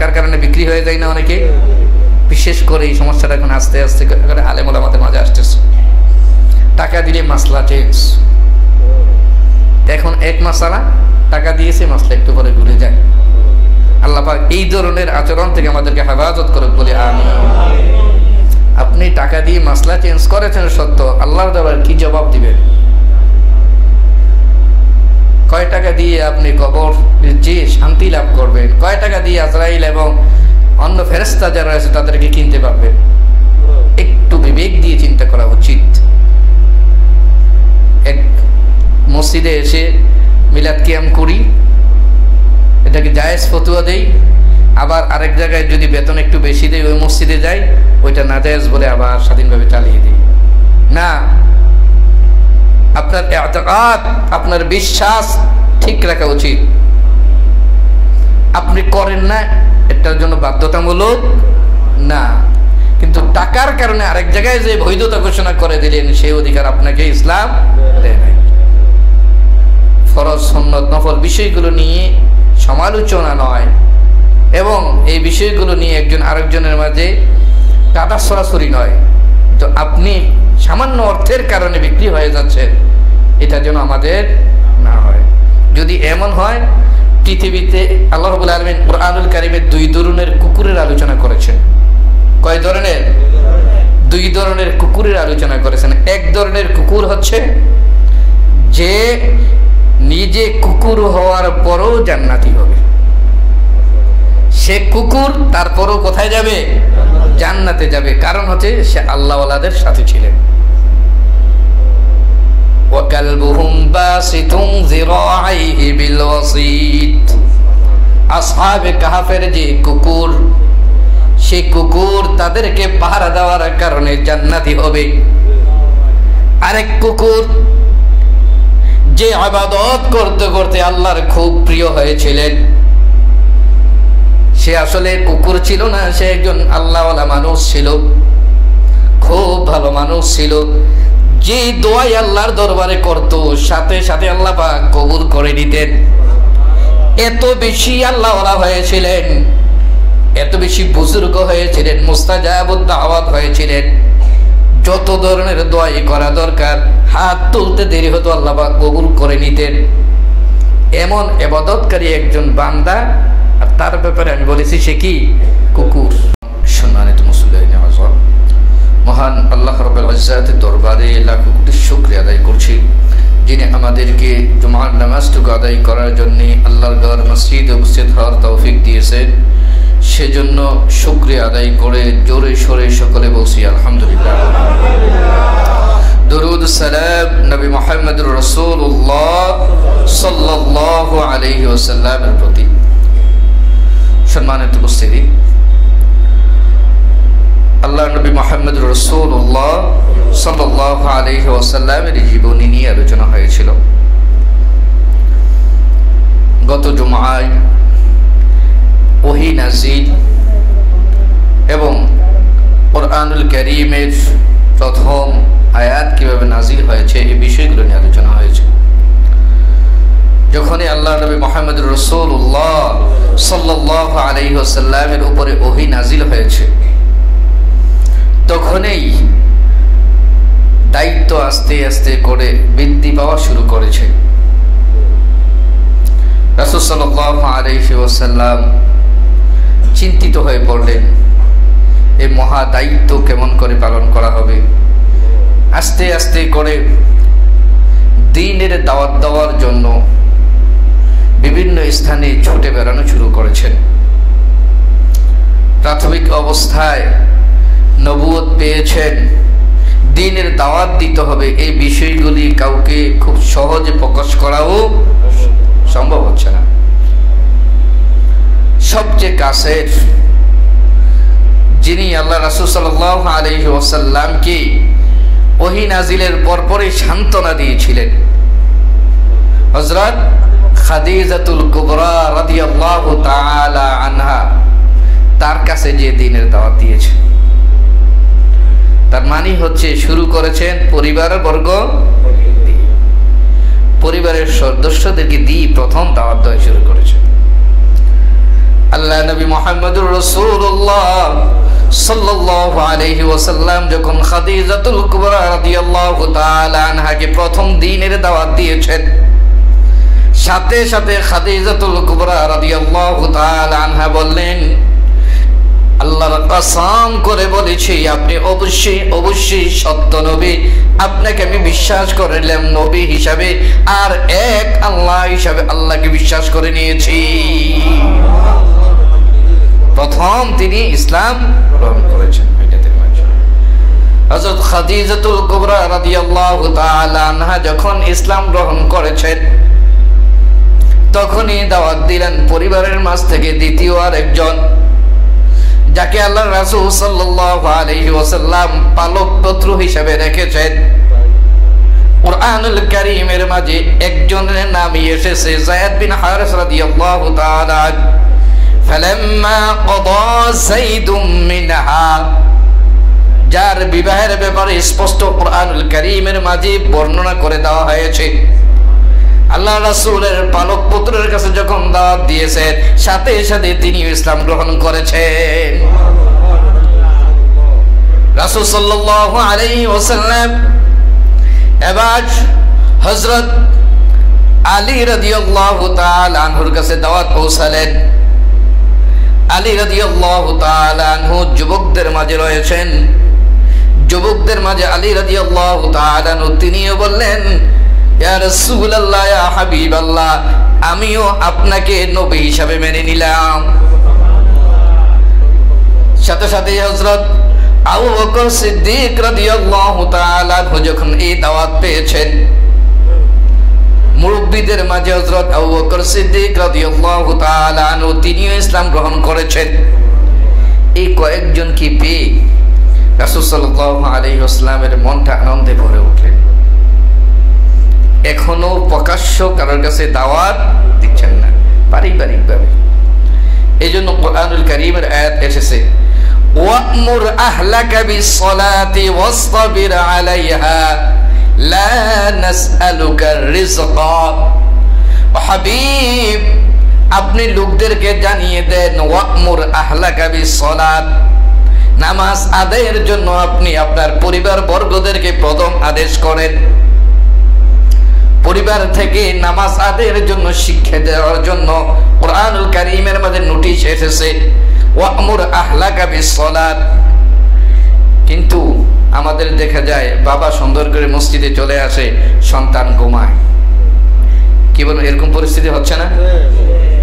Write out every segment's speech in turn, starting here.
টাকার কারণে বিক্রি হয়ে যায় না অনেকে। বিশেষ করে এই সমস্যাটা এখন আস্তে আস্তে করে আলেম ওলামাদের মাঝে আসতেছে। টাকা দিলে মাসলা চেঞ্জ। এখন এক মাসালা টাকা দিয়েছে, মাসলা একটু পরে ঘুরে যায়। আল্লাহ পাক এই ধরনের আচরণ থেকে আমাদেরকে হেফাজত করুক বলে আমিন। আপনি টাকা দিয়ে মাসলা চেঞ্জ করেছেন সত্য, আল্লাহর দরবারে কি জবাব দিবেন? কয় টাকা দিয়ে আপনি কবর যে শান্তি লাভ করবেন? কয় টাকা দিয়ে আজরাইল এবং অন্য ফেরেশতা যারা আছে তাদেরকে কিনতে পারবেন? একটু বিবেক দিয়ে চিন্তা করা উচিত। এক মসজিদে এসে মিলাদ কিয়াম করি, এটাকে জায়েজ ফতোয়া দেই, আবার আরেক জায়গায় যদি বেতন একটু বেশি দেয় ওই মসজিদে যাই, ওইটা নাজায়েজ বলে আবার স্বাধীনভাবে চালিয়ে দিই না। আপনার ইতিকাদ, আপনার বিশ্বাস ঠিক রাখা উচিত। আপনি করেন না, এটার জন্য বাধ্যতামূলক না, কিন্তু টাকার কারণে আরেক জায়গায় যে বৈধতা ঘোষণা করে দিলেন সেই অধিকার আপনাকে ইসলাম দেয় নাই। ফরজ সুন্নত নফল বিষয়গুলো নিয়ে সমালোচনা নয়, এবং এই বিষয়গুলো নিয়ে একজন আরেকজনের মাঝে কাদা সরাসরি নয়। তো আপনি সামান্য অর্থের কারণে বিক্রি হয়ে যাচ্ছে, এটা যেন আমাদের না হয়। যদি এমন হয়, পৃথিবীতে আল্লাহ রাব্বুল আলামিন কুরআনুল কারীমে 2 ধরনের কুকুরের আলোচনা করেছেন। কয় ধরনের? 2 ধরনের কুকুরের আলোচনা করেছেন। এক ধরনের কুকুর হচ্ছে যে নিজে কুকুর হওয়ার পরও জান্নাতি হবে। সে কুকুর, তারপরও কোথায় যাবে? জান্নাতে যাবে। কারণ হচ্ছে সে আল্লাহওয়ালাদের সাথে ছিলেন। وَكَلْبُهُمْ بَاسِطٌ ذِرَاعَيْهِ بِالْوَسِيطِ। আসহাবে কাহাফের যে কুকুর, সেই কুকুর তাদেরকে পাহারা দেওয়ার কারণে জান্নাতি হবে। আরেক কুকুর যে ইবাদত করতে করতে আল্লাহর খুব প্রিয় হয়েছিলেন, সে আসলে কুকুর ছিল না, সে একজন আল্লাহওয়ালা মানুষ ছিল, খুব ভালো মানুষ ছিল। যে দোয়াই আল্লাহর দরবারে করত, সাথে সাথে আল্লাহ পাক কবুল করে দিতেন। এত বেশি আল্লাহওয়ালা হয়েছিলেন, এত বেশি বুজুর্গ হয়েছিলেন, মুস্তাজাবুদ দাওয়াত হয়েছিলেন। যত ধরনের দোয়াই করা দরকার, হাত তুলতে দেরি হতো, আল্লাহ পাক কবুল করে নিতেন। এমন ইবাদতকারী একজন বান্দা, আর তার ব্যাপারে আমি বলেছি সে কি কুকুর। সম্মানিত মুসলিম আযম, মহান আল্লাহ রাব্বুল ইজ্জাতের দরবারে লাখ কোটি শুকরিয়া আদায় করছি, যিনি আমাদেরকে জুমার নামাজটুকু আদায় করার জন্য আল্লাহর ঘর মসজিদে উপস্থিত হওয়ার তৌফিক দিয়েছেন। সেজন্য শুকরিয়া আদায় করে জোরে সোরে সকলে বলছি আলহামদুলিল্লাহ। দরুদ সালাম নবী মুহাম্মদুর রাসূলুল্লাহ সাল্লাল্লাহু আলাইহি ওয়াসাল্লামের প্রতি। সম্মানিত উপস্থিতি, আল্লাহ নবী মুহাম্মদ রাসূলুল্লাহ সাল্লাল্লাহু আলাইহি ওয়াসাল্লামের জীবনী নিয়ে আলোচনা হয়েছিল। গত জুমায় ওহী নাজিল এবং কুরআনুল কারীমের প্রথম আয়াত কিভাবে নাজিল হয়েছে এই বিষয়গুলো নিয়ে আলোচনা হয়েছে। যখনই আল্লাহ নবী মুহাম্মদ রাসূলুল্লাহ সাল্লাল্লাহু আলাইহি ওয়াসাল্লামের উপরে ওহী নাজিল হয়েছে, তখনই দায়িত্ব আস্তে আস্তে করে বৃদ্ধি পাওয়া শুরু করেছে। রাসূল সাল্লাল্লাহু আলাইহি ওয়াসাল্লাম চিন্তিত হয়ে পড়লেন, এই মহা দায়িত্ব কেমন করে পালন করা হবে। আস্তে আস্তে করে দ্বীনের দাওয়াত দেওয়ার জন্য বিভিন্ন স্থানে ছুটে বেড়ানো শুরু করেছেন। প্রাথমিক অবস্থায় নবুয়ত পেয়েছেন, দ্বীনের দাওয়াত দিতে হবে, এই বিষয়গুলি কাউকে খুব সহজে প্রকাশ করাও সম্ভব হচ্ছে না। সবচেয়ে কাছের যিনি আল্লাহ রাসূল সাল্লাল্লাহু আলাইহি ওয়াসাল্লামকে ওহী নাজিলের পরপরই সান্ত্বনা দিয়েছিলেন, হযরত খাদিজাতুল কুবরা রাদিয়াল্লাহু তাআলা আনহা, তার কাছে যে দ্বীনের দাওয়াত দিয়েছে। তার মানে হচ্ছে শুরু করেছেন পরিবারের সদস্যদেরকে দিয়ে প্রথম দাওয়াত দেওয়া শুরু করেছেন। আল্লাহ নবী মুহাম্মদুর রাসূলুল্লাহ সাল্লাল্লাহু আলাইহি ওয়াসাল্লাম যখন খাদিজাতুল কুবরা রাদিয়াল্লাহু তাআলা আনহাকে প্রথম দ্বীনের দাওয়াত দিয়েছেন, সাথে সাথে খাদিজাতুল কুবরা রাদিয়াল্লাহু তাআলা আনহা বললেন, আল্লাহর কসম করে বলেছি আপনি অবশ্যই অবশ্যই সত্য নবী, আপনাকে আমি বিশ্বাস করলাম নবী হিসাবে, আর এক আল্লাহ হিসাবে আল্লাহকে বিশ্বাস করে নিয়েছি। প্রথম তিনি ইসলাম গ্রহণ করেছেন। হযরত খাদিজাতুল কুবরা রাদিয়াল্লাহু তাআলা আনহা যখন ইসলাম গ্রহণ করেছেন, তখনই দাওয়াত দিলেন পরিবারের মাঝ থেকে দ্বিতীয় আরেকজন, যাকে আল্লাহর রাসূল সাল্লাল্লাহু আলাইহি ওয়াসাল্লাম পালক পুত্র হিসেবে রেখেছেন। কুরআনুল কারীমের মাঝে একজনের নাম এসেছে যায়েদ বিন হারিস রাদিয়াল্লাহু তাআলা। ফালাম্মা ক্বাদা যায়েদুম মিনহা, যার বিবাহের ব্যাপারে স্পষ্ট কুরআনুল কারীমের মাঝে বর্ণনা করে দেওয়া হয়েছে। আল্লাহ রাসূলের পালক পুত্রের কাছে যখন দাওয়াত দিয়েছেন, সাথে সাথে তিনি ইসলাম গ্রহণ করেছেন। রাসূল সাল্লাল্লাহু আলাইহি ওয়াসাল্লাম এবার হযরত আলী রাদিয়াল্লাহু তাআলা আনহুর কাছে দাওয়াত পৌঁছালেন। আলী রাদিয়াল্লাহু তাআলা আনহু যুবকদের মাঝে রয়েছেন। যুবকদের মাঝে আলী রাদিয়াল্লাহু তাআলা আনহু তিনিও বললেন, ইয়া রাসূলুল্লাহ, ইয়া হাবিবাল্লাহ, আমিও আপনাকে নবী হিসাবে মেনে নিলাম। সাথে সাথে হযরত আবু বকর সিদ্দিক রাদিয়াল্লাহু তাআলা আনহু যখন এই দাওয়াত পেয়েছেন, মুরব্বিদের মাঝে হযরত আবু বকর সিদ্দিক রাদিয়াল্লাহু তাআলা আনহু তিনিও ইসলাম গ্রহণ করেছেন। এই কয়েকজন কি পেয়ে রাসূল সাল্লাল্লাহু আলাইহি ওয়াসাল্লামের মনটা আনন্দে ভরে উঠলেন। এখনো প্রকাশ্য কারোর কাছে দাওয়াত দিচ্ছেন না, পারিবারিকভাবে। এই জন্য কুরআনুল কারীমের আয়াত এসেছে, ওয়া'মুর আহলাকা বিস-সালাতি ওয়াসতাবির আলাইহা লা নাসআলুকা রিজকা। হাবিব, আপনি লোকদেরকে জানিয়ে দেন, ওয়া'মুর আহলাকা বিস-সালাত, নামাজ আদায়ের জন্য আপনি আপনার পরিবার বর্গদেরকে প্রথম আদেশ করেন। পরিবার থেকে নামাজ আদায়ের জন্য শিক্ষা দেওয়ার জন্য কুরআনুল কারীমের মধ্যে নোটিশ এসেছে, ওয়া'মুর আহলাকা বিস-সালাত। কিন্তু আমাদের দেখা যায় বাবা সুন্দর করে মসজিদে চলে আসে, সন্তান ঘুমায়। কি বলেন, এরকম পরিস্থিতি হচ্ছে না?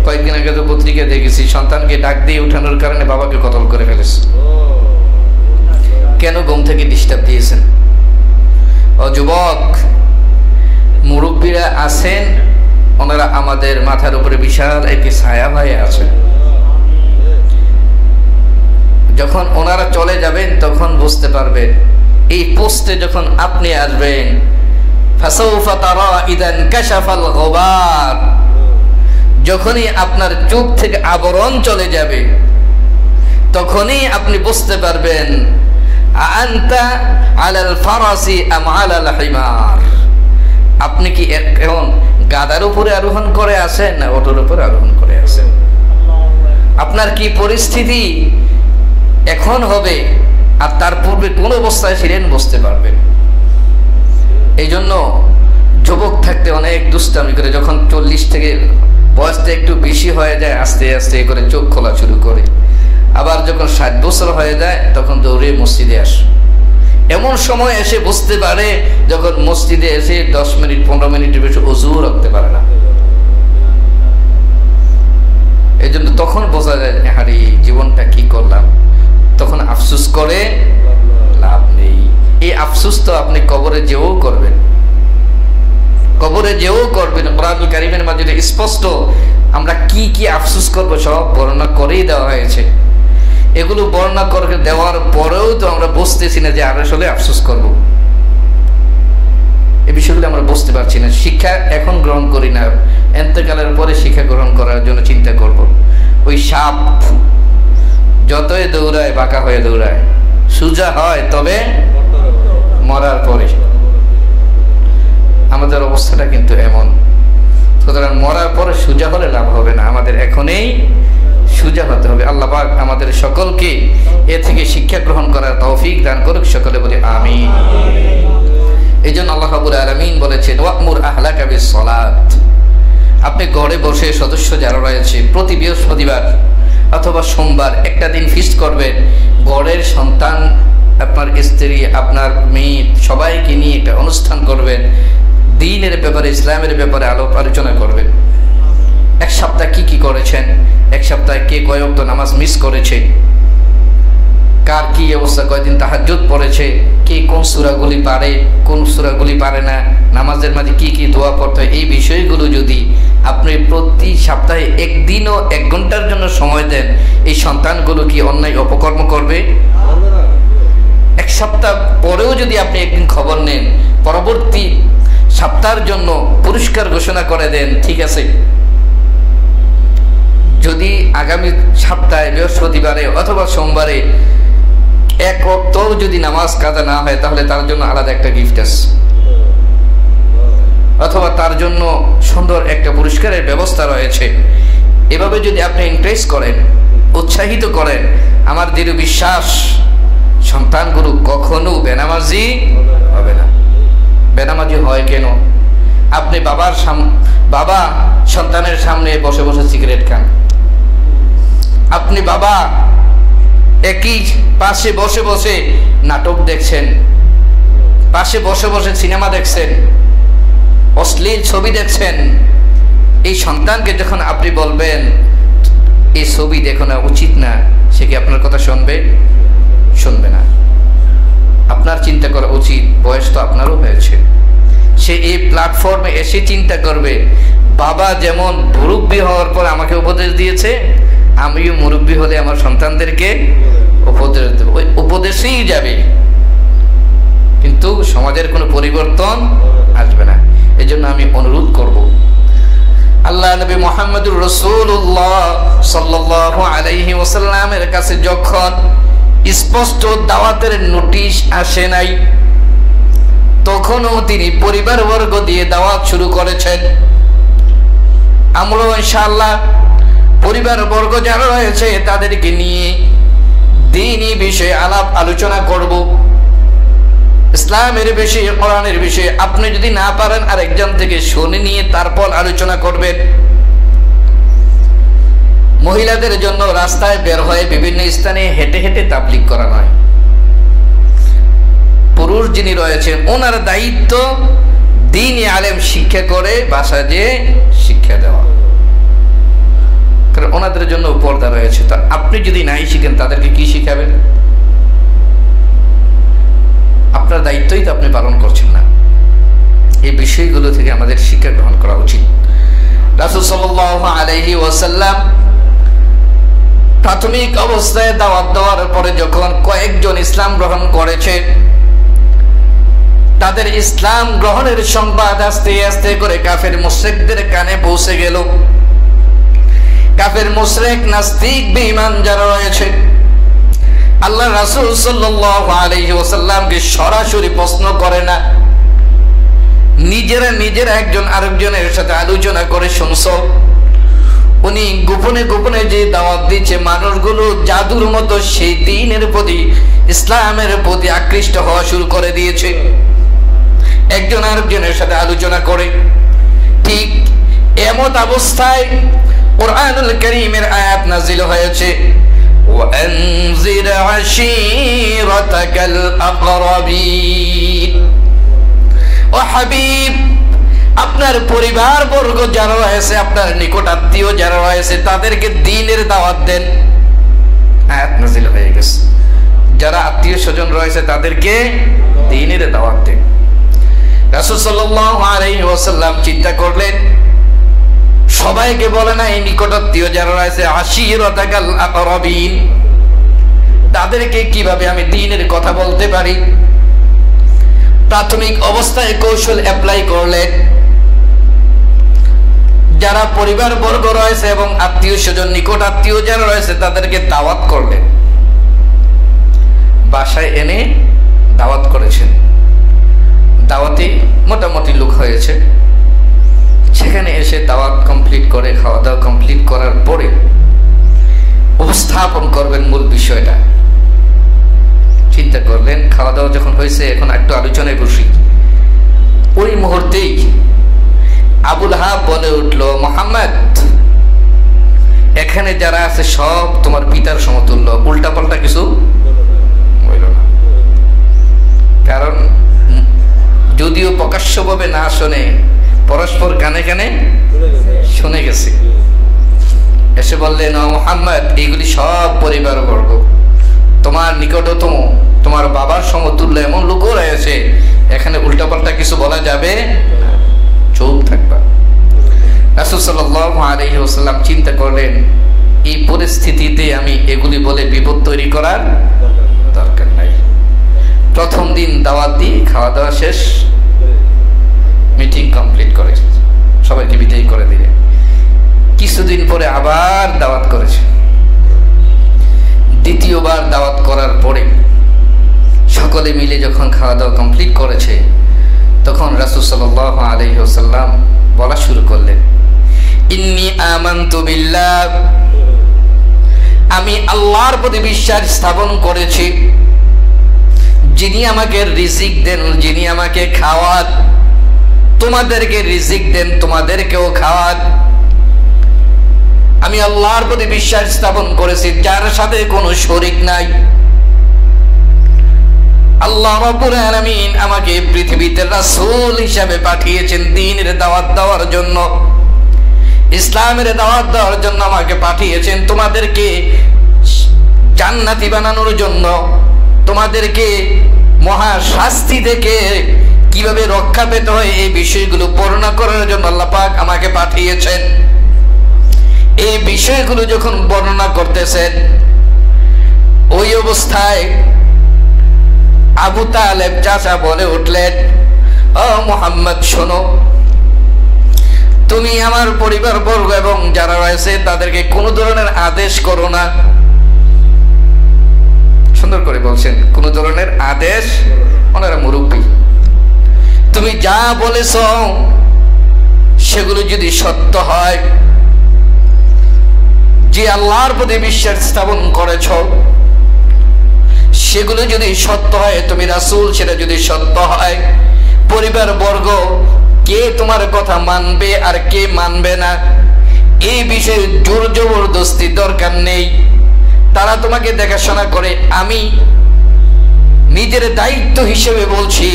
কয়েকদিন আগে তো পত্রিকা দেখেছি, সন্তানকে ডাক দিয়ে উঠানোর কারণে বাবাকে কতল করে ফেলেছে। কেন? ঘুম থেকে ডিস্টার্ব দিয়েছেন। ও যুবক, মুরব্বীরা আছেন, ওনারা আমাদের মাথার উপরে বিশাল একটি ছায়া হয়ে আছেন। যখন ওনারা চলে যাবেন তখন বুঝতে পারবেন। এই পোস্টে যখন আপনি আসবেন, ফাসাউফা তারা ইদান কাশাফাল গুবার, যখনই আপনার চোখ থেকে আবরণ চলে যাবে তখনই আপনি বুঝতে পারবেন আনতা আলাল ফারাসি আম আলাল হিমার, আপনি কি এখন গাধার উপরে আরোহণ করে আছেন না ওটার উপরে আরোহণ করে আছেন। আপনার কি পরিস্থিতি এখন হবে আর তার পূর্বে কোন অবস্থায় ছিলেন বুঝতে পারবেন। এই জন্য যুবক থাকতে অনেক দুষ্টামি করে, যখন 40 থেকে বয়সটা একটু বেশি হয়ে যায় আস্তে আস্তে করে চোখ খোলা শুরু করে, আবার যখন 60 বছর হয়ে যায় তখন দৌড়ে মসজিদে আসে। এমন সময় এসে বুঝতে পারে যখন মসজিদে এসে 10 মিনিট 15 মিনিটের বেশি ওযু রাখতে পারে না। এই জন্য তখন বোঝা যায় আরে জীবনটা কি করলাম, তখন আফসোস করে লাভ নেই। এই আফসোস তো আপনি কবরে যেও করবেন, কবরে যেও করবেন। কুরআনুল কারীমের মাঝে স্পষ্ট আমরা কি কি আফসোস করব সব বর্ণনা করেই দেওয়া হয়েছে। এগুলো বর্ণনা করে দেওয়ার পরেও তো আমরা বুঝতেছি না যে আসলে আফসোস করব। এই বিষয়গুলো আমরা বুঝতে পারছি না। শিক্ষা এখন গ্রহণ করি না, ইন্তেকালের পরে শিক্ষা গ্রহণ করার জন্য চিন্তা করব। ওই সাপ যতই দৌড়ায় বাঁকা হয়ে দৌড়ায়, সোজা হয় তবে মরার পরে। আমাদের অবস্থাটা কিন্তু এমন। সুতরাং মরার পরে সোজা হলে লাভ হবে না, আমাদের এখনই সোজা হতে হবে। আল্লাহ পাক আমাদের সকলকে এ থেকে শিক্ষা গ্রহণ করার তৌফিক দান করুক, সকলে বলি আমিন। এই জন্য আল্লাহ রাব্বুল আলামিন বলেছেন ওয়া'মুর আহলাকা বিস-সালাত। আপনি ঘরে বসে সদস্য যারা রয়েছে প্রতি বৃহস্পতিবার অথবা সোমবার একটা দিন ফিস্ট করবেন, ঘরের সন্তান, আপনার স্ত্রী, আপনার মেয়ে সবাইকে নিয়ে একটা অনুষ্ঠান করবেন, দ্বীনের ব্যাপারে, ইসলামের ব্যাপারে আলোচনা করবেন। এক সপ্তাহ কি কি করেছেন, এক সপ্তাহে কে কয় ওয়াক্ত নামাজ মিস করেছে, কার কি অবস্থা, কয়দিন তাহাজ্জুদ পড়েছে, কে কোন সূরাগুলি পারে, কোন সূরাগুলি পারে না, নামাজের মাঝে কি কি দোয়া পড়তে হয়, এই বিষয়গুলো যদি আপনি প্রতি সপ্তাহে একদিনও 1 ঘন্টার জন্য সময় দেন, এই সন্তানগুলো কি অন্যায় অপকর্ম করবে? এক সপ্তাহ পরেও যদি আপনি একদিন খবর নেন, পরবর্তী সপ্তাহের জন্য পুরস্কার ঘোষণা করে দেন, ঠিক আছে, যদি আগামী সপ্তাহে বৃহস্পতিবারে অথবা সোমবারে 1 ওয়াক্ত যদি নামাজ কাজা না হয়, তাহলে তার জন্য আলাদা একটা গিফট আছে, অথবা তার জন্য সুন্দর একটা পুরস্কারের ব্যবস্থা রয়েছে। এভাবে যদি আপনি ইনক্রেজ করেন, উৎসাহিত করেন, আমার দৃঢ় বিশ্বাস সন্তানগুলো কখনো বেনামাজি হবে না। বেনামাজি হয় কেন? আপনি বাবা সন্তানের সামনে বসে বসে সিগারেট খান, আপনি বাবা একই পাশে বসে বসে নাটক দেখছেন, পাশে বসে বসে সিনেমা দেখছেন, অশ্লীল ছবি দেখছেন। এই সন্তানকে যখন আপনি বলবেন এই ছবি দেখো না, উচিত না, সে কি আপনার কথা শুনবে? শুনবে না। আপনার চিন্তা করা উচিত, বয়স তো আপনারও হয়েছে, সে এই প্ল্যাটফর্মে এসে চিন্তা করবে বাবা যেমন মুরব্বী হওয়ার পর আমাকে উপদেশ দিয়েছে, আমিও মুরব্বী হলে আমার সন্তানদেরকে উপদেশ দেব। ওই উপদেশেই যাবে, কিন্তু সমাজের কোনো পরিবর্তন আসবে না। এই জন্য আমি অনুরোধ করব, আল্লাহ নবী মুহাম্মদুর রাসূলুল্লাহ সাল্লাল্লাহু আলাইহি ওয়াসাল্লামের কাছে যখন স্পষ্ট দাওয়াতের নোটিশ আসে নাই, তখনও তিনি পরিবারবর্গ দিয়ে দাওয়াত শুরু করেছেন। আমরাও ইনশাআল্লাহ পরিবারবর্গ যারা রয়েছে তাদেরকে নিয়ে দ্বীনি বিষয়ে আলাপ আলোচনা করব, ইসলামের বিষয়ে, কোরআনের বিষয়ে। আপনি যদি না পারেন আরেকজন থেকে শুনে নিয়ে তারপর আলোচনা করবেন। মহিলাদের জন্য রাস্তায় বের হয়ে বিভিন্ন স্থানে হেঁটে হেঁটে তাবলীগ করা নয়। পুরুষ যিনি রয়েছেন ওনার দায়িত্ব দ্বীনি আলেম শিক্ষা করে বাসায় যেয়ে শিক্ষা দেওয়া, কারণ ওনাদের জন্য পর্দা রয়েছে। তো আপনি যদি নাই শিখেন তাদেরকে কি শিখাবেন? আপনার দায়িত্বই তো আপনি পালন করছেন না। এই বিষয়গুলো থেকে আমাদের শিক্ষা গ্রহণ করা উচিত। রাসূল সাল্লাল্লাহু আলাইহি ওয়াসাল্লাম প্রাথমিক অবস্থায় দাওয়াত দেওয়ার পরে যখন কয়েকজন ইসলাম গ্রহণ করেছে, তাদের ইসলাম গ্রহণের সংবাদ আস্তে আস্তে করে কাফের মুশরিকদের কানে পৌঁছে গেল। কাফের মুশরিক নাস্তিক বেঈমান যারা রয়েছে, আল্লাহ রাসূল সাল্লাল্লাহু আলাইহি ওয়াসাল্লামকে সরাসরি প্রশ্ন করে না, নিজেরা একজন আরেকজনের সাথে আলোচনা করে শুনছো। উনি গোপনে গোপনে যে দাওয়াত দিচ্ছে, মানুষগুলো জাদুর মতো সেই দ্বীনের প্রতি, ইসলামের প্রতি আকৃষ্ট হওয়া শুরু করে দিয়েছে, একজন আরেকজনের সাথে আলোচনা করে। ঠিক এমত অবস্থায় কুরআনুল কারীমের আয়াত নাযিল হয়েছে, وأنذر عشيرتك الأقربين। ও হাবিব, আপনার পরিবার বর্গ যারা রয়েছে, আপনার নিকট আত্মীয় যারা রয়েছে, তাদেরকে দ্বীনের দাওয়াত দেন। আয়াত নাযিল হয়ে গেছে, যারা আত্মীয় স্বজন রয়েছে তাদেরকে দ্বীনের দাওয়াত দেন। রাসূল সাল্লাল্লাহু আলাইহি ওয়াসাল্লাম চিন্তা করলেন, সবাইকে বলে না, এই নিকটাত্মীয় যারা রয়েছে, আশিরাতাকাল আকরাবিন, তাদেরকে কিভাবে আমি দ্বীনের কথা বলতে পারি। প্রাথমিক অবস্থায় কৌশল অ্যাপ্লাই করলেন। যারা পরিবার বর্গ রয়েছে এবং আত্মীয় স্বজন, নিকট আত্মীয় যারা রয়েছে, তাদেরকে দাওয়াত করলেন, বাসায় এনে দাওয়াত করেছেন। দাওয়াতে মোটামুটি লোক হয়েছে। সেখানে এসে দাওয়াত কমপ্লিট করে, খাওয়া দাওয়া কমপ্লিট করার পরে উপস্থাপন করবেন মূল বিষয়টা। চিন্তা করলেন, খাওয়া দাওয়া যখন হয়েছে, এখন একটু আলোচনায় বসি। ওই মুহূর্তেই আবুল আহাব বলে উঠল, মোহাম্মদ, এখানে যারা আছে সব তোমার পিতার সমতুল্য, উল্টাপাল্টা কিছু বলল না। কারণ যদিও প্রকাশ্যভাবে না শোনে, পরস্পর কানে কানে শুনে গেছে। এসে বললেন, মোহাম্মদ, এইগুলি সব পরিবারবর্গ, তোমার নিকটতম, তোমার বাবার সমতুল্য এমন লোকও রয়েছে, এখানে উল্টাপাল্টা কিছু বলা যাবে, চুপ থাকবা। রাসূল সাল্লাল্লাহু আলাইহি ওয়াসাল্লাম চিন্তা করলেন, এই পরিস্থিতিতে আমি এগুলি বলে বিপদ তৈরি করার দরকার নাই। প্রথম দিন দাওয়াত দিয়ে খাওয়া দাওয়া শেষ, মিটিং কমপ্লিট করে সবাইকে বিদায় করে দিলেন। কিছুদিন পরে আবার দাওয়াত করেছে। দ্বিতীয়বার দাওয়াত করার পরে সকলে মিলে যখন খাওয়া দাওয়া কমপ্লিট করেছে, তখন রাসূল সাল্লাল্লাহু আলাইহি ওয়াসাল্লাম বলা শুরু করলেন, ইন্নী আমানতু বিল্লাহ, আমি আল্লাহর প্রতি বিশ্বাস স্থাপন করেছি, যিনি আমাকে রিজিক দেন, যিনি আমাকে খাওয়ান, তোমাদেরকে রিজিক দেন, তোমাদেরকেও খাওয়ান। আমি আল্লাহর প্রতি বিশ্বাস স্থাপন করেছি, যার সাথে কোনো শরীক নাই। আল্লাহ রাব্বুল আলামিন আমাকে পৃথিবীতে রাসূল হিসেবে পাঠিয়েছেন দ্বীনের দাওয়াত দেওয়ার জন্য, ইসলামের দাওয়াত দেওয়ার জন্য আমাকে পাঠিয়েছেন, তোমাদেরকে জান্নাতি বানানোর জন্য, তোমাদেরকে মহা শাস্তি থেকে কিভাবে রক্ষা পেতে হয় এই বিষয়গুলো বর্ণনা করার জন্য আল্লাহ পাক আমাকে পাঠিয়েছেন। এই বিষয়গুলো যখন বর্ণনা করতেছেন, ওই অবস্থায় আবু তালেব চাচা বলে উঠলেন, ও মুহাম্মদ, শোনো, তুমি আমার পরিবার বর্গ এবং যারা রয়েছে তাদেরকে কোনো ধরনের আদেশ করো না। সুন্দর করে বলছেন, কোন ধরনের আদেশ, ওনারা মুরব্বী, তুমি যা বলেছ সেগুলো যদি সত্য হয়, যে আল্লাহর প্রতি বিশ্বাস স্থাপন করেছ সেগুলো যদি সত্য হয়, তুমি রাসূল, সেটা যদি সত্য হয়, পরিবার বর্গ কে তোমার কথা মানবে আর কে মানবে না এই বিষয়ে জোর জবরদস্তি দরকার নেই। তারা তোমাকে দেখাশোনা করে। আমি নিজের দায়িত্ব হিসেবে বলছি,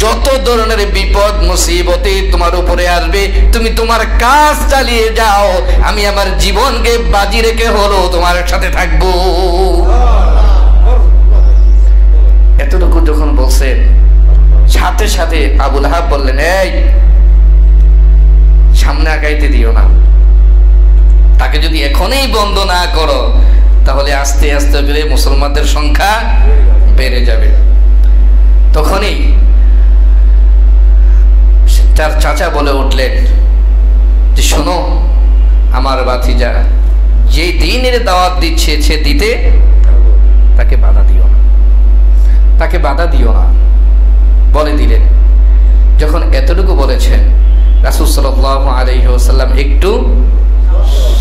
যত ধরনের বিপদ মুসিবতে তোমার উপরে আসবে, তুমি তোমার কাজ চালিয়ে যাও, আমি আমার জীবনকে বাজি রেখে হলো তোমার সাথে থাকবো। এতটুকু যখন বলছেন, সাথে সাথে আবুল আহাব বললেন, এই সামনে আগাইতে দিও না, তাকে যদি এখনই বন্ধ না করো তাহলে আস্তে আস্তে করে মুসলমানদের সংখ্যা বেড়ে যাবে। তখনই তার চাচা বলে উঠলেন যে, শোনো আমার ভাতিজা, যে দ্বীনের দাওয়াত দিচ্ছে সে দিতে, তাকে বাধা দিও না, তাকে বাধা দিও না বলে দিলেন। যখন এতটুকু বলেছেন, রাসূল সাল্লাল্লাহু আলাইহি ওয়াসাল্লাম একটু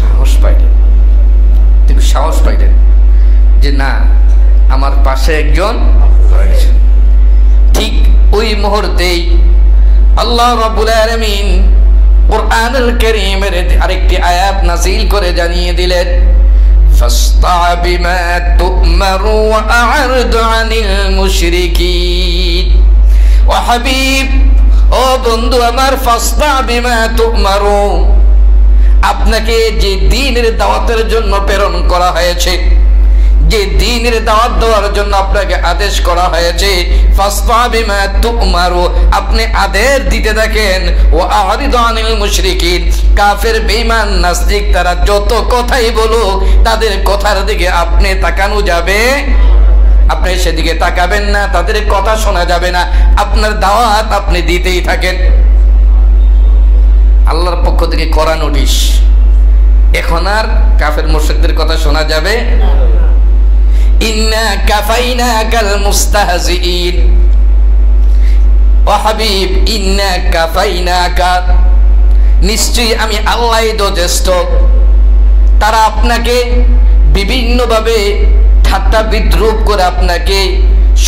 সাহস পাইলেন, সাহস পাইলেন যে না, আমার পাশে একজন রয়েছে। ঠিক ওই মুহূর্তেই আল্লাহ রাব্বুল আলামিন কুরআনুল কারীমের আরেকটি আয়াত নাযিল করে জানিয়ে দিলেন, ফাসতা বিমা তু'মারু ওয়া আ'রিদ আনিল মুশরিকিন। ও হাবিব, ও বন্ধু আমার, ফাসতা বিমা তু'মারু, আপনাকে যে দ্বীনের দাওয়াতের জন্য প্রেরণ করা হয়েছে, যে দ্বীনের দাওয়াত দেওয়ার জন্য আপনাকে আদেশ করা হয়েছে, ফাসতা বিমা তু'মারু, আপনি আদেশ দিতে থাকেন। ও আ'রিদ আনিল মুশরিকিন, কাফের বেঈমান নাস্তিক তারা যত কথাই বলুক, তাদের কথার দিকে আপনি তাকানো যাবে, আপনি সেদিকে তাকাবেন না, তাদের কথা শোনা যাবে না, আপনার দাওয়াত আপনি দিতেই থাকেন। আল্লাহর পক্ষ থেকে করা নোটিশ, এখন আর কাফের মুশরিকদের কথা শোনা যাবে। ইন্না কাফাইনাকাল মুস্তাহজিইন, ও হাবিব, ইন্না কাফাইনাকা, নিশ্চয়ই আমি আল্লাহই যথেষ্ট। তারা আপনাকে বিভিন্নভাবে ঠাট্টা বিদ্রুপ করে আপনাকে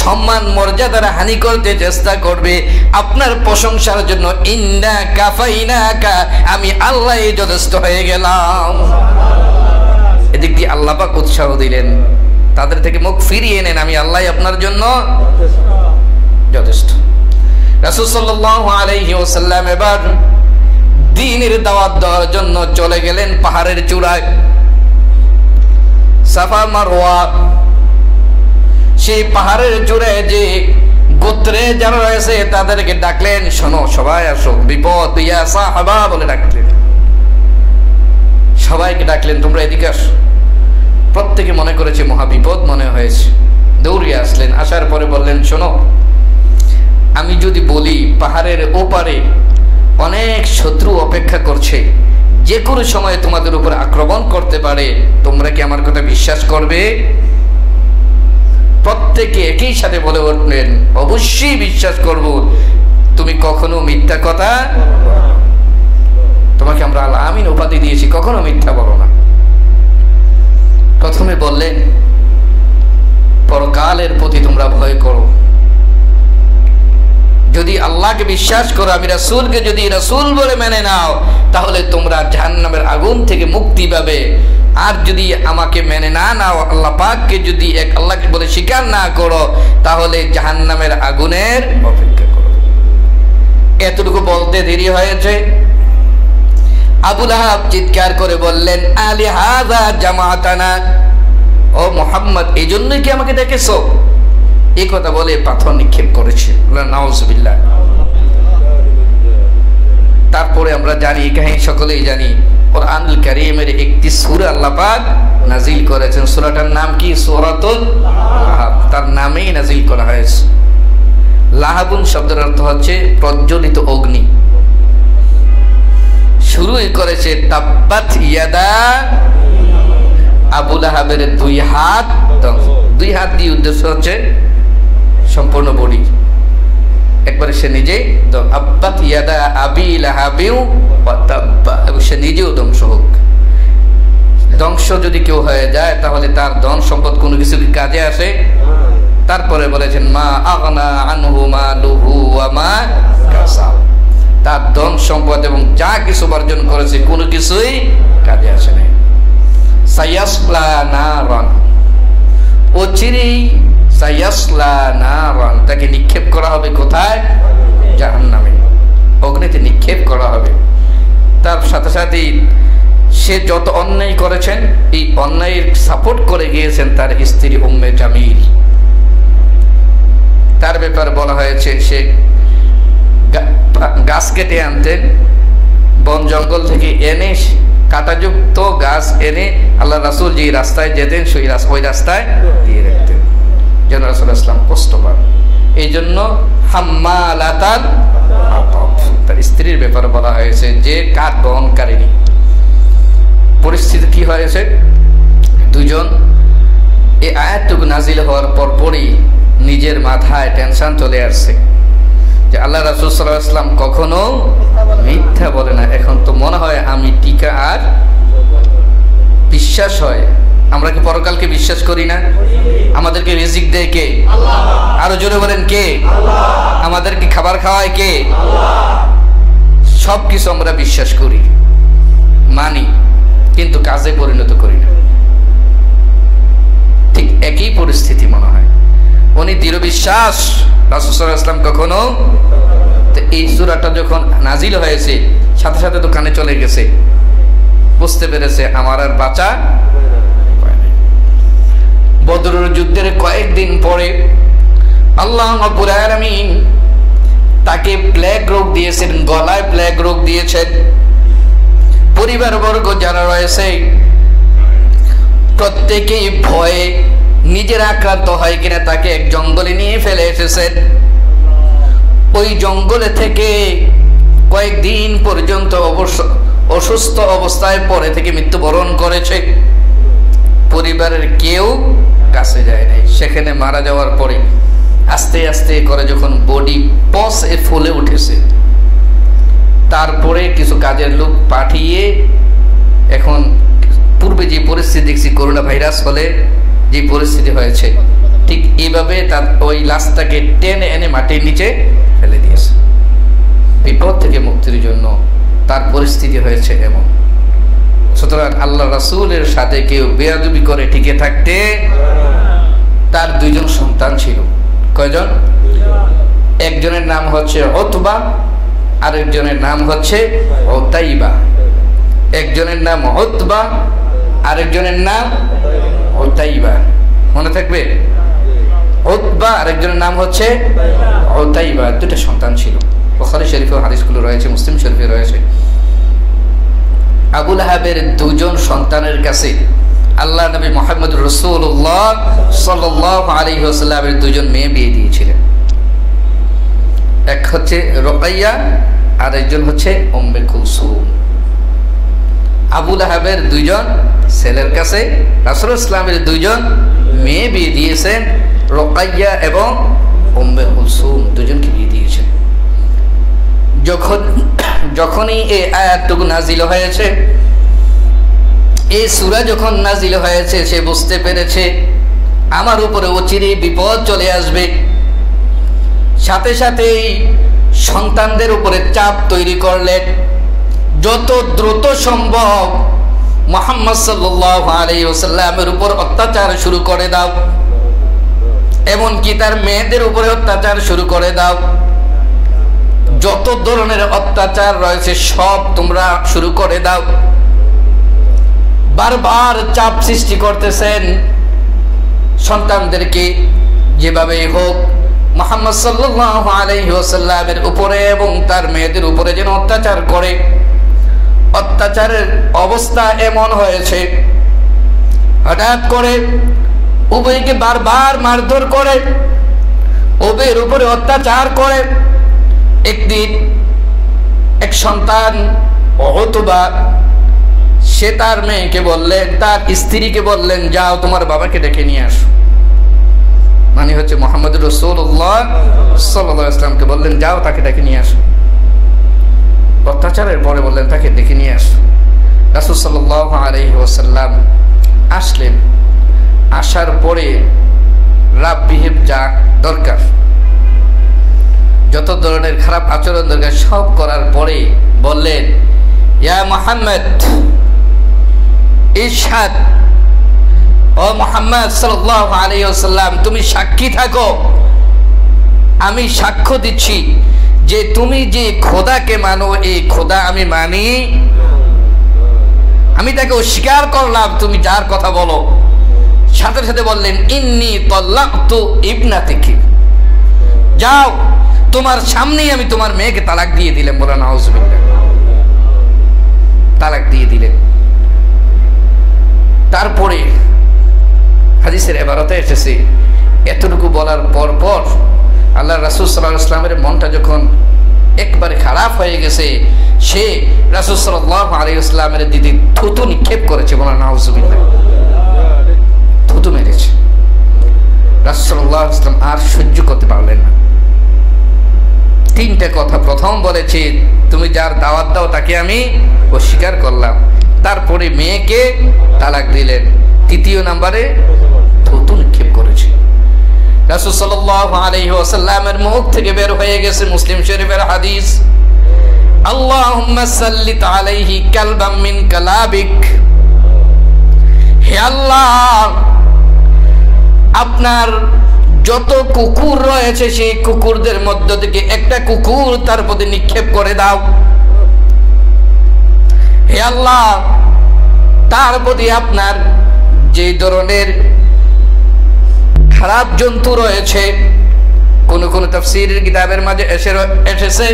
সম্মান মর্যাদার হানি করতে চেষ্টা করবে, আপনার প্রশংসার জন্য ইন্না কাফাইনাকা, আমি আল্লাহ যথেষ্ট হয়ে গেলাম। এদিক দিয়ে আল্লাহ পাক উৎসাহ দিলেন, তাদের থেকে মুখ ফিরিয়ে নেন, আমি আল্লাহ আপনার জন্য যথেষ্ট। রাসূল সাল্লাল্লাহু আলাইহি ওয়াসাল্লাম এবার দ্বীনের দাওয়াত দেওয়ার জন্য চলে গেলেন পাহাড়ের চূড়ায়, সাফা মারওয়া। সেই পাহাড়ের চূড়ায় যে গোত্রে যারা রয়েছে তাদেরকে ডাকলেন, শোনো সবাই আসো, বিপদ, ইয়া সাহাবা বলে ডাকলেন। সবাইকে ডাকলেন, তোমরা এদিকে আসো। প্রত্যেকে মনে করেছে মহা বিপদ মনে হয়েছে, দৌড়িয়ে আসলেন। আসার পরে বললেন, শোনো, আমি যদি বলি পাহাড়ের ওপারে অনেক শত্রু অপেক্ষা করছে, যে কোনো সময় তোমাদের উপর আক্রমণ করতে পারে, তোমরা কি আমার কথা বিশ্বাস করবে? প্রত্যেকে একই সাথে বলে উঠলেন, অবশ্যই বিশ্বাস করব, তুমি কখনো মিথ্যা কথা, তোমাকে আমরা আল আমিন উপাধি দিয়েছি, কখনো মিথ্যা বলো না। প্রথমে বললেন, পরকালের প্রতি তোমরা ভয় করো, যদি আল্লাহকে বিশ্বাস করো, আমি রাসূলকে যদি রাসূল বলে মেনে নাও, তাহলে তোমরা জাহান্নামের আগুন থেকে মুক্তি পাবে। আর যদি আমাকে মেনে না নাও, আল্লাহ পাককে যদি এক আল্লাহকে বলে স্বীকার না করো, তাহলে জাহান্নামের আগুনের অপেক্ষা করো। এতটুকু বলতে দেরি হয়েছে। আবু লাহাব চিৎকার করে বললেন, আলিহাযা জামাতানা, ও মুহাম্মদ, এই জন্যই কি আমাকে ডেকেছো? এই কথা বলে পাথর নিক্ষেপ করেছে। নাউযুবিল্লাহ। তারপরে আমরা জানি, কাহিনী সকলেই জানি, কুরআনুল কারীমের একটি সূরা আল্লাহ পাক নাযিল করেছেন। সূরাটার নাম কি? সূরাতুল লাহাব। তার নামেই নাযিল করা হয়েছে। লাহাবুন শব্দের অর্থ হচ্ছে প্রজ্বলিত অগ্নি। শুরুই করেছে তাব্বাত ইয়াদা, আবু লাহাবের দুই হাত। দুই হাত দিয়ে উদ্দেশ্য হচ্ছে সম্পূর্ণ বডি, একবারে সে নিজেই আব্বাত ইয়াদা আবি লাহাবিউ ওয়া তাব্বা, এবং সে নিজেও ধ্বংস হোক। ধ্বংস যদি কেউ হয়ে যায় তাহলে তার ধন সম্পদ কোনো কিছু কি কাজে আসে? তারপরে বলেছেন, মা আগনা আনহু মালুহু ওয়া মা কাসাব, তার ধন সম্পদ এবং যা কিছু অর্জন করেছে কোনো কিছুই কাজে আসে না। সায়াসলা নারান, অচিরেই সায়াসলা নারান, তাকে নিক্ষেপ করা হবে কোথায়? জাহান্নামে, অগ্নিতে নিক্ষেপ করা হবে। তার সাথে সাথেই সে যত অন্যায় করেছেন, এই অন্যায়ের সাপোর্ট করে গিয়েছেন তার স্ত্রী উম্মে জামিল। তার ব্যাপারে বলা হয়েছে, সে গাছ কেটে আনতেন, বন জঙ্গল থেকে এনে কাঁটাযুক্ত গাছ এনে আল্লাহ রাসূল যে রাস্তায় যেতেন ওই রাস্তায় দিয়ে রাখতেন, যেন রাসূলুল্লাহ সাল্লাল্লাহু আলাইহি ওয়াসাল্লাম কষ্ট পান। এই জন্য হাম্মালাতাল হাতাব, তার স্ত্রীর ব্যাপারে বলা হয়েছে যে কাঠ বহনকারিণী। পরিস্থিতি কি হয়েছে? দুজন এই আয়াতটুকু নাজিল হওয়ার পরপরই নিজের মাথায় টেনশন চলে আসছে যে আল্লাহ রাসূল সাল্লাল্লাহু আলাইহি ওয়াসাল্লাম কখনো মিথ্যা বলে না। এখন তো মনে হয় আমি টিকা আর বিশ্বাস হয়। আমরা কি পরকালকে বিশ্বাস করি না? আমাদেরকে রিজিক দেয় কে? আল্লাহ। আরো জোরে বলেন, কে? আল্লাহ। আমাদেরকে খাবার খাওয়ায় কে? আল্লাহ। সবকিছু আমরা বিশ্বাস করি, মানি, কিন্তু কাজে পরিণত করি না। ঠিক একই পরিস্থিতি মনে হয়। উনি দৃঢ় বিশ্বাস রাসূল সাল্লাল্লাহু আলাইহি ওয়াসাল্লাম কখনো। এই সূরাটা যখন নাজিল হয়েছে সাথে সাথে তো কানে চলে গেছে, বুঝতে পেরেছে আমার আর বাঁচা। বদরের যুদ্ধের কয়েকদিন পরে আল্লাহ রাব্বুল আলামিন তাকে প্লেগ রোগ দিয়েছেন, গলায় প্লেগ রোগ দিয়েছেন। পরিবারবর্গ যারা রয়েছে প্রত্যেকেই ভয়ে নিজের আক্রান্ত হয় কিনা তাকে এক জঙ্গলে নিয়ে ফেলে এসেছেন। ওই জঙ্গলে থেকে কয়েকদিন পর্যন্ত অসুস্থ অবস্থায় পরে থেকে মৃত্যুবরণ করেছে। পরিবারের কেউ কাছে যায় নাই। সেখানে মারা যাওয়ার পরে আস্তে আস্তে করে যখন বডি পচে ফুলে উঠেছে, তারপরে কিছু কাজের লোক পাঠিয়ে এখন পূর্বে যে পরিস্থিতি দেখছি করোনা ভাইরাস হলে যে পরিস্থিতি হয়েছে, ঠিক এইভাবে তার ওই লাশটাকে টেনে এনে মাটির নিচে ফেলে দিয়েছে। বিপদ থেকে মুক্তির জন্য তার পরিস্থিতি হয়েছে এমন। সুতরাং আল্লাহ রাসূলের সাথে কেউ বেয়াদবি করে টিকে থাকতে, তার দুইজন সন্তান ছিল। কয়জন? একজনের নাম হচ্ছে উতবা, আরেকজনের নাম হচ্ছে উতাইবা। একজনের নাম উতবা, আরেকজনের নাম উতাইবা। মনে থাকবে? উতবা আরেকজনের নাম হচ্ছে উতাইবা। দুটো সন্তান ছিল। বুখারী শরীফে হাদিসগুলো রয়েছে, মুসলিম শরীফে রয়েছে। আবু লাহাবের দুজন সন্তানের কাছে আল্লাহ নবী মুহাম্মদ রাসূলুল্লাহ সাল্লাল্লাহু আলাইহি ওয়াসাল্লামের দুজন মেয়ে বিয়ে দিয়েছিলেন। এক হচ্ছে রুকাইয়া, আর একজন হচ্ছে উম্মে কুলসুম। আবু লাহাবের দুইজন ছেলের কাছে রাসূলুল্লাহ ইসলামের দুইজন মেয়ে বিয়ে দিয়েছেন, রুকাইয়া এবং উম্মে কুলসুম দুজনকে বিয়ে দিয়েছেন। যখনই এই আয়াতটুকু নাজিল হয়েছে, এই সূরা যখন নাজিল হয়েছে, সে বুঝতে পেরেছে আমার উপরে অচিরে বিপদ চলে আসবে। সাথে সাথেই সন্তানদের উপরে চাপ তৈরি করলেন, যত দ্রুত সম্ভব মুহাম্মদ সাল্লাল্লাহু আলাইহি ওয়াসাল্লামের উপর অত্যাচার শুরু করে দাও, এমনকি তার মেয়েদের উপরে অত্যাচার শুরু করে দাও। যত ধরনের অত্যাচার রয়েছে সব তোমরা শুরু করে দাও। বারবার চাপ সৃষ্টি করতেছেন সন্তানদেরকে, যেভাবে হোক মুহাম্মদ সাল্লাল্লাহু আলাইহি ওয়াসাল্লামের উপরে এবং তার মেয়েদের উপরে যেন অত্যাচার করে। অত্যাচারের অবস্থা এমন হয়েছে, হঠাৎ করে উভয়কে বারবার মারধর করে, উভয়ের উপরে অত্যাচার করে। একদিন এক সন্তান উতবা, সে তার মেয়েকে বললেন, তার স্ত্রীকে বললেন, যাও তোমার বাবাকে ডেকে নিয়ে আসো। মানে হচ্ছে মুহাম্মদ রাসূলুল্লাহ সাল্লাল্লাহু আলাইহি ওয়াসাল্লামকে বললেন, যাও তাকে ডেকে নিয়ে আসো। অত্যাচারের পরে বললেন, তাকে ডেকে নিয়ে আসো। রাসূল সাল্লাল্লাহু আলাইহি ওয়াসাল্লাম আসলেন। আসার পরে রাব বিহেভ যা দরকার, যত ধরনের খারাপ আচরণ দরকার সব করার পরে বললেন, ইয়া মুহাম্মদ ইশহাদ, ও মুহাম্মদ সাল্লাল্লাহু আলাইহি ওয়াসাল্লাম তুমি সাক্ষী থাকো, আমি সাক্ষ্য দিচ্ছি যে তুমি যে খোদাকে মানো এই খোদা আমি মানি। আমি তাকে অস্বীকার করলাম, তুমি যার কথা বলো। সাথে সাথে বললেন, ইন্নী তাল্লাকতু ইবনাতিকি, যাও তোমার সামনেই আমি তোমার মেয়েকে তালাক দিয়ে দিলাম। বলে নাউজুবিল্লাহ, তালাক দিয়ে দিলেন। তারপরে হাদিসের ইবারতে এসেছে, এতটুকু বলার পর পর আল্লাহ রাসূল সাল্লাল্লাহু আলাইহি ওয়াসাল্লামের মনটা যখন একবারে খারাপ হয়ে গেছে, সে রাসূল সাল্লাল্লাহু আলাইহি ওয়াসাল্লামের দিদি থুতু নিক্ষেপ করেছে। বলে নাউজুবিল্লাহ, থুতু মেরেছে। রাসূল সাল্লাল্লাহু আলাইহি ওয়াসাল্লাম আর সহ্য করতে পারলেন না। তিনটা কথা প্রথম বলেছে, তুমি যার দাওয়াত দাও তাকে আমি অস্বীকার করলাম। তারপরে মেয়েকে তালাক দিলেন। তৃতীয় নম্বরে থুতু নিক্ষেপ করেছে। রাসূল সাল্লাল্লাহু আলাইহি ওয়াসাল্লামের মুখ থেকে বের হয়ে গেছে মুসলিম শরীফের হাদিস, আল্লাহুম্মা সাল্লিত আলাইহি কালবাম মিন কালাবিক, হে আল্লাহ আপনার যত কুকুর রয়েছে সেই কুকুরদের মধ্য থেকে একটা কুকুর তার প্রতি নিক্ষেপ করে দাও। হে আল্লাহ তার প্রতি আপনার যে ধরনের খারাপ জন্তু রয়েছে, কোন কোন তাফসীরের কিতাবের মাঝে এসেছে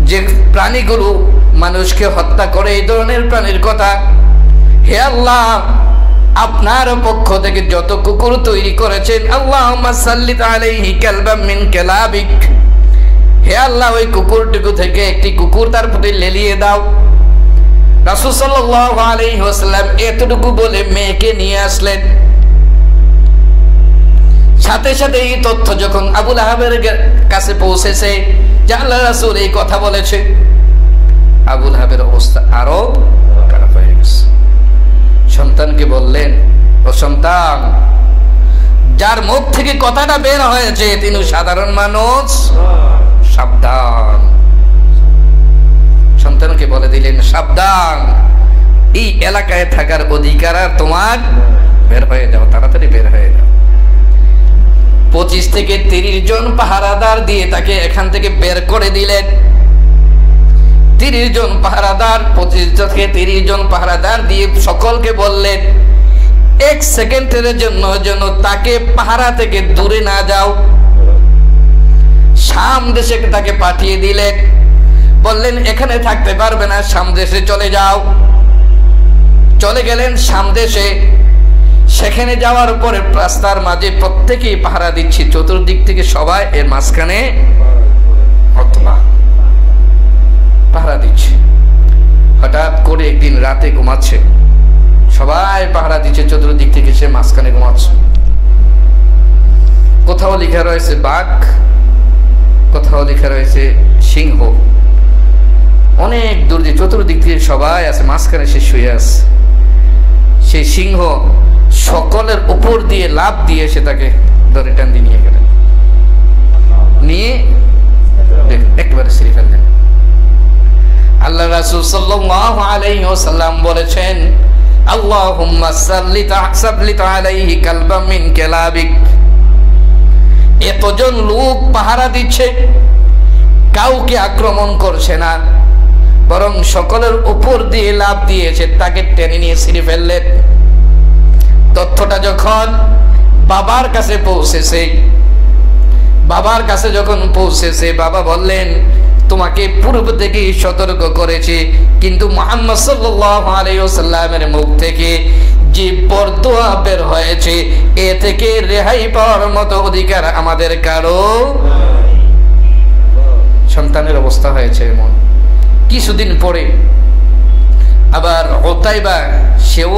যে প্রাণীগুলো মানুষকে হত্যা করে, এই ধরনের প্রাণীর কথা, হে আল্লাহ আপনার পক্ষ থেকে যত কুকুর তৈরি করেছেন, আল্লাহুম্মা সাল্লিত আলাইহি কালবাম মিন কালাবিক, হে আল্লাহ ওই কুকুরটুকু থেকে একটি কুকুর তার প্রতি লেলিয়ে দাও। রাসূল সাল্লাল্লাহু আলাইহি ওয়াসাল্লাম এতটুকু বলে মেয়েকে নিয়ে আসলেন। সাথে সাথে এই তথ্য যখন আবু লাহাবের কাছে পৌঁছেছে যে আল্লাহর রাসূল এই কথা বলেছে, আবু লাহাবের অবস্থা আরো সন্তানকে বললেন, ও সন্তান, যার মুখ থেকে কথাটা বের হয়েছে তিনি সাধারণ মানুষ, সাবধান। সন্তানকে বলে দিলেন, সাবধান, এই এলাকায় থাকার অধিকার আর তোমার, বের হয়ে যাও, তাড়াতাড়ি বের হয়ে যাও। 25 থেকে 30 জন পাহারাদার দিয়ে তাকে এখান থেকে বের করে দিলেন। 30 জন পাহারাদার, 25 থেকে 30 জন পাহারাদার দিয়ে সকলকে বললেন, 1 সেকেন্ডের জন্য যেন তাকে পাহারা থেকে দূরে না যাও। শাম দেশে তাকে পাঠিয়ে দিলেন, বললেন এখানে থাকতে পারবে না, শাম দেশে চলে যাও। চলে গেলেন শাম দেশে। সেখানে যাওয়ার পরে রাস্তার মাঝে প্রত্যেকেই পাহারা দিচ্ছে, চতুর্দিক থেকে সবাই, এর মাঝখানে অথবা পাহারা দিচ্ছে। হঠাৎ করে একদিন রাতে ঘুমাচ্ছে, সবাই পাহারা দিচ্ছে চতুর্দিক থেকে, সে মাঝখানে ঘুমাচ্ছে। কোথাও লেখা রয়েছে বাঘ, কোথাও লেখা রয়েছে সিংহ, অনেক দূর দিয়ে চতুর্দিক থেকে সবাই আছে, মাঝখানে সে শুয়ে আছে। সেই সিংহ সকলের উপর দিয়ে লাফ দিয়ে সে তাকে ধরে টান দিয়ে নিয়ে গেলেন, নিয়ে একেবারে ছিঁড়ে ফেললেন। আল্লাহ রাসূল সাল্লাল্লাহু আলাইহি ওয়াসাল্লাম বলেছেন, আল্লাহুম্মা সাল্লিত আলাইহি কালবাম মিন কালাবিক। এতজন লোক পাহারা দিচ্ছে, কাউকে আক্রমণ করছে না, বরং সকলের উপর দিয়ে লাফ দিয়েছে, তাকে টেনে নিয়ে ছিঁড়ে ফেললেন। তথ্যটা যখন বাবার কাছে পৌঁছেছে, বাবার কাছে যখন পৌঁছেছে, বাবা বললেন, তোমাকে পূর্ব থেকেই সতর্ক করেছে, কিন্তু মুহাম্মদ সাল্লাল্লাহু আলাইহি ওয়াসাল্লামের মুখ থেকে যে বরদোয়া বের হয়েছে, এ থেকে রেহাই পাওয়ার মতো অধিকার আমাদের কারো। সন্তানের অবস্থা হয়েছে এমন। কিছুদিন পরে আবার উতাইবা, সেও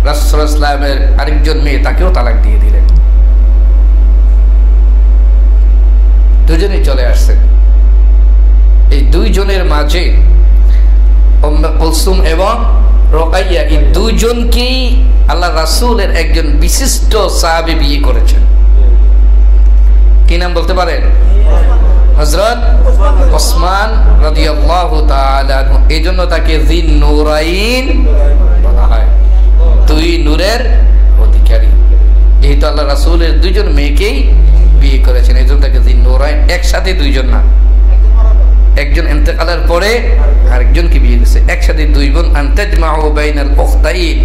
রাসূল সাল্লাল্লাহু আলাইহি ওয়াসাল্লামের আরেকজন মেয়ে, তাকেও তালাক দিয়ে দিলেন। দুজনেই চলে আসছে। এই দুইজনের মাঝে উম্মে কুলসুম এবং রুকাইয়া, এই দুইজনকেই আল্লাহ রাসূলের একজন বিশিষ্ট সাহাবী বিয়ে করেছেন। কি নাম বলতে পারেন? হযরত ওসমান রাদিয়াল্লাহু তাআলা আনহু। এইজন্য তাকে যিন নূরাইন বলা হয়, দুই নূরের অধিকারী। যেহেতু আল্লাহ রাসূলের দুইজন মেয়েকেই বিয়ে করেছেন, এইজন্য তাকে যিন নূরাইন। একসাথে দুইজন না, একজন ইন্তেকালের পরে আরেকজনকে বিয়ে দিয়েছে, একসাথে দুই বোন। আনতাজমাউ বাইনাল উখতাইন,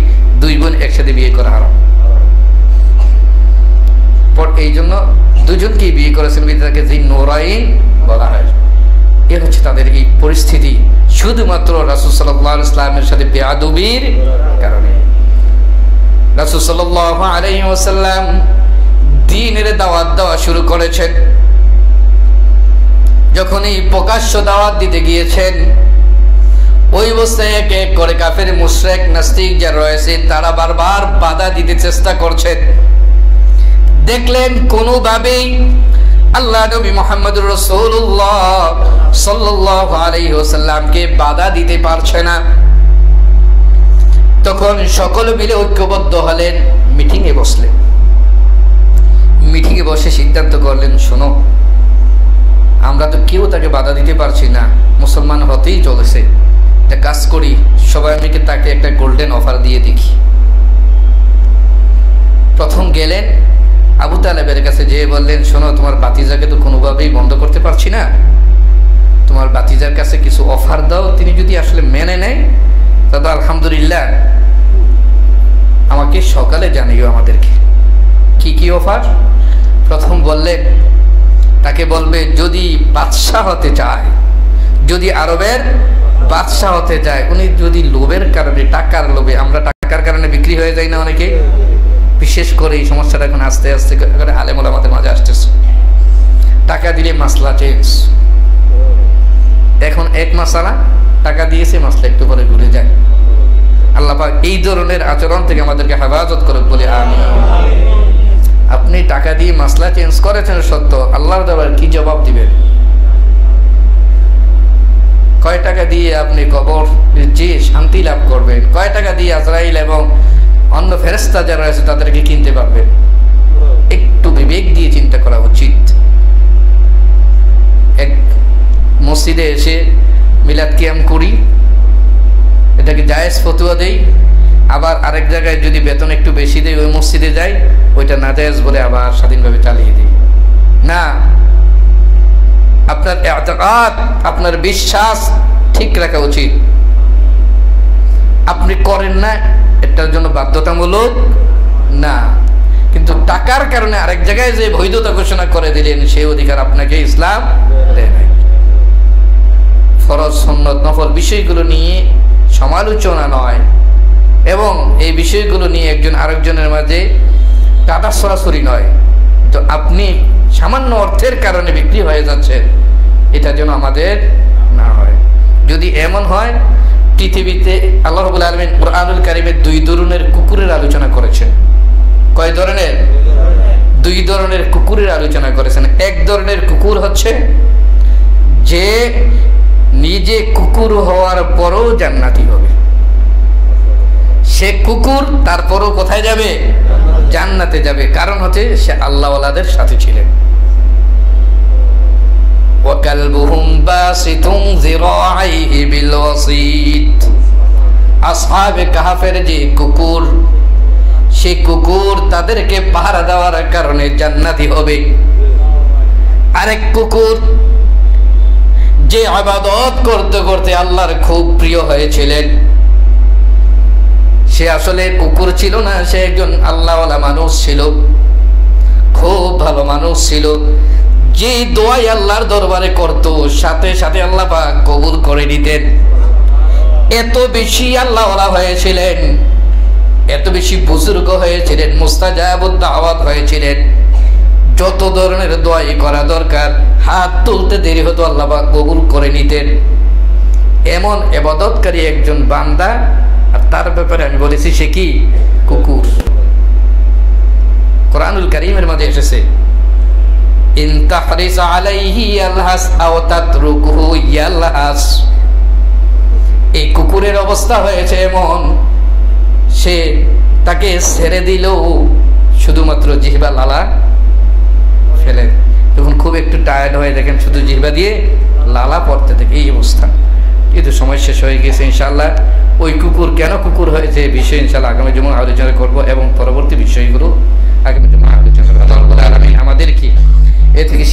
দুই বোন একসাথে বিয়ে করা হারাম। পর এই জন্য দুজনকে বিয়ে করেছেন, তাকে যিন নূরাইন বলা হয়। এ হচ্ছে তাদের এই পরিস্থিতি, শুধুমাত্র রাসূল সাল্লাল্লাহু আলাইহি ওয়াসাল্লামের সাথে বেয়াদবির কারণে। রাসূল সাল্লাল্লাহু আলাইহি ওয়াসাল্লাম দ্বীনের দাওয়াত দেওয়া শুরু করেছেন। যখনই প্রকাশ্য দাওয়াত দিতে গিয়েছেন, ওই অবস্থায় এক এক করে কাফের মুশরিক নাস্তিক যারা রয়েছে, তারা বারবার বাধা দিতে চেষ্টা করছেন। দেখলেন কোনোভাবেই আল্লাহ নবী মুহাম্মদুর রাসূলুল্লাহ সাল্লাল্লাহু আলাইহি ওয়াসাল্লামকে বাধা দিতে পারছে না। তখন সকলে মিলে ঐক্যবদ্ধ হলেন, মিটিংয়ে বসলেন। মিটিংয়ে বসে সিদ্ধান্ত করলেন, শোনো, আমরা তো কেউ তাকে বাধা দিতে পারছি না, মুসলমান হতেই চলেছে, একটা কাজ করি, সবাই মিলে তাকে একটা গোল্ডেন অফার দিয়ে দেখি। প্রথম গেলেন আবু তালেবের কাছে, যেয়ে বললেন, শোনো, তোমার বাতিজাকে তো কোনোভাবেই বন্ধ করতে পারছি না, তোমার বাতিজার কাছে কিছু অফার দাও, তিনি যদি আসলে মেনে নেয় তবে আলহামদুলিল্লাহ, আমাকে সকালে জানিও আমাদেরকে। কি কি অফার? প্রথম বললেন, তাকে বলবে যদি বাদশাহ হতে চায়, যদি আরবের বাদশাহ হতে চায়, উনি যদি লোভের কারণে, টাকার লোভে, আমরা টাকার কারণে বিক্রি হয়ে যাই না অনেকে, বিশেষ করে এই সমস্যাটা এখন আস্তে আস্তে করে আলেম ওলামাদের মাঝে আসতেছে। টাকা দিলে মাসলা চেঞ্জ। এখন এক মাসালা টাকা দিয়েছে, মাসলা একটু পরে ঘুরে যায়। আল্লাহ পাক এই ধরনের আচরণ থেকে আমাদেরকে হেফাজত করুক বলে আমিন। আপনি টাকা দিয়ে মাসলা চেঞ্জ করেছেন সত্য, আল্লাহর দরবারে কি জবাব দিবেন? কয় টাকা দিয়ে আপনি কবর যে শান্তি লাভ করবেন? কয় টাকা দিয়ে আজরাইল এবং অন্য ফেরেশতা যারা আছে তাদেরকে কিনতে পারবে? একটু বিবেক দিয়ে চিন্তা করা উচিত। এক মসজিদে এসে মিলাদ কিয়াম করি, এটাকে জায়েজ ফতোয়া দেই, আবার আরেক জায়গায় যদি বেতন একটু বেশি দেয় ওই মসজিদে যাই, ওইটা নাজায়েজ বলে আবার স্বাধীনভাবে চালিয়ে দিই। না, আপনার ইতিকাদ, আপনার বিশ্বাস ঠিক রাখা উচিত। আপনি করেন না, এটার জন্য বাধ্যতামূলক না, কিন্তু টাকার কারণে আরেক জায়গায় যে বৈধতা ঘোষণা করে দিলেন সেই অধিকার আপনাকে ইসলাম দেয় নাই। ফরজ সুন্নত নফল বিষয়গুলো নিয়ে সমালোচনা নয়, এবং এই বিষয়গুলো নিয়ে একজন আরেকজনের মাঝে টাটা সরাসরি নয়। তো আপনি সামান্য অর্থের কারণে বিক্রি হয়ে যাচ্ছে, এটা যেন আমাদের না হয়। যদি এমন হয়, পৃথিবীতে আল্লাহ রাব্বুল আলামিন কুরআনুল কারীমে 2 ধরনের কুকুরের আলোচনা করেছেন। কয় ধরনের? 2 ধরনের কুকুরের আলোচনা করেছেন। এক ধরনের কুকুর হচ্ছে যে নিজে কুকুর হওয়ার পরও জান্নাতি হবে। সে কুকুর তারপরও কোথায় যাবে? জান্নাতে যাবে। কারণ হচ্ছে সে আল্লাহওয়ালাদের সাথে ছিলেন। وَكَلْبُهُمْ بَاسِطٌ ذِرَاعَيْهِ بِالْوَصِيدِ। আসহাবে কাহাফের যে কুকুর, সে কুকুর তাদেরকে পাহারা দেওয়ার কারণে জান্নাতি হবে। আরেক কুকুর যে ইবাদত করতে করতে আল্লাহর খুব প্রিয় হয়েছিলেন, সে আসলে কুকুর ছিল না, সে একজন আল্লাহওয়ালা মানুষ ছিল, খুব ভালো মানুষ ছিল। যে দোয়াই আল্লাহর দরবারে করত, সাথে সাথে আল্লাহ পাক কবুল করে নিতেন। এত বেশি আল্লাহওয়ালা হয়েছিলেন, এত বেশি বুজুর্গ হয়েছিলেন, মুস্তাজাবুদ দাওয়াত হয়েছিলেন। যত ধরনের দোয়াই করা দরকার, হাত তুলতে দেরি হতো, আল্লাহ পাক কবুল করে নিতেন। এমন ইবাদতকারী একজন বান্দা, আর তার ব্যাপারে আমি বলেছি সে কি? কুকুর। কুরআনুল কারীমের মধ্যে এসেছে, ইন তাহরিস আলাইহি ইয়ালহাস আও তাতরুকুহু ইয়ালহাস। এই কুকুরের অবস্থা হয়েছে এমন, সে তাকে ছেড়ে দিলেও শুধুমাত্র জিহ্বা লালা ফেলে, যখন খুব একটু টায়ার্ড হয়ে দেখেন শুধু জিহ্বা দিয়ে লালা পড়তে থাকে। এই অবস্থা। কিন্তু সময় শেষ হয়ে গেছে। ইনশাআল্লাহ ওই কুকুর কেন কুকুর হয়েছে এই বিষয়ে ইনশাআল্লাহ আগামী জুমায় আলোচনা করব, এবং পরবর্তী বিষয়গুলো আগামী জুমায় আলোচনা করব। আল্লাহ রাব্বুল আলামিন আমাদের কি এ থেকে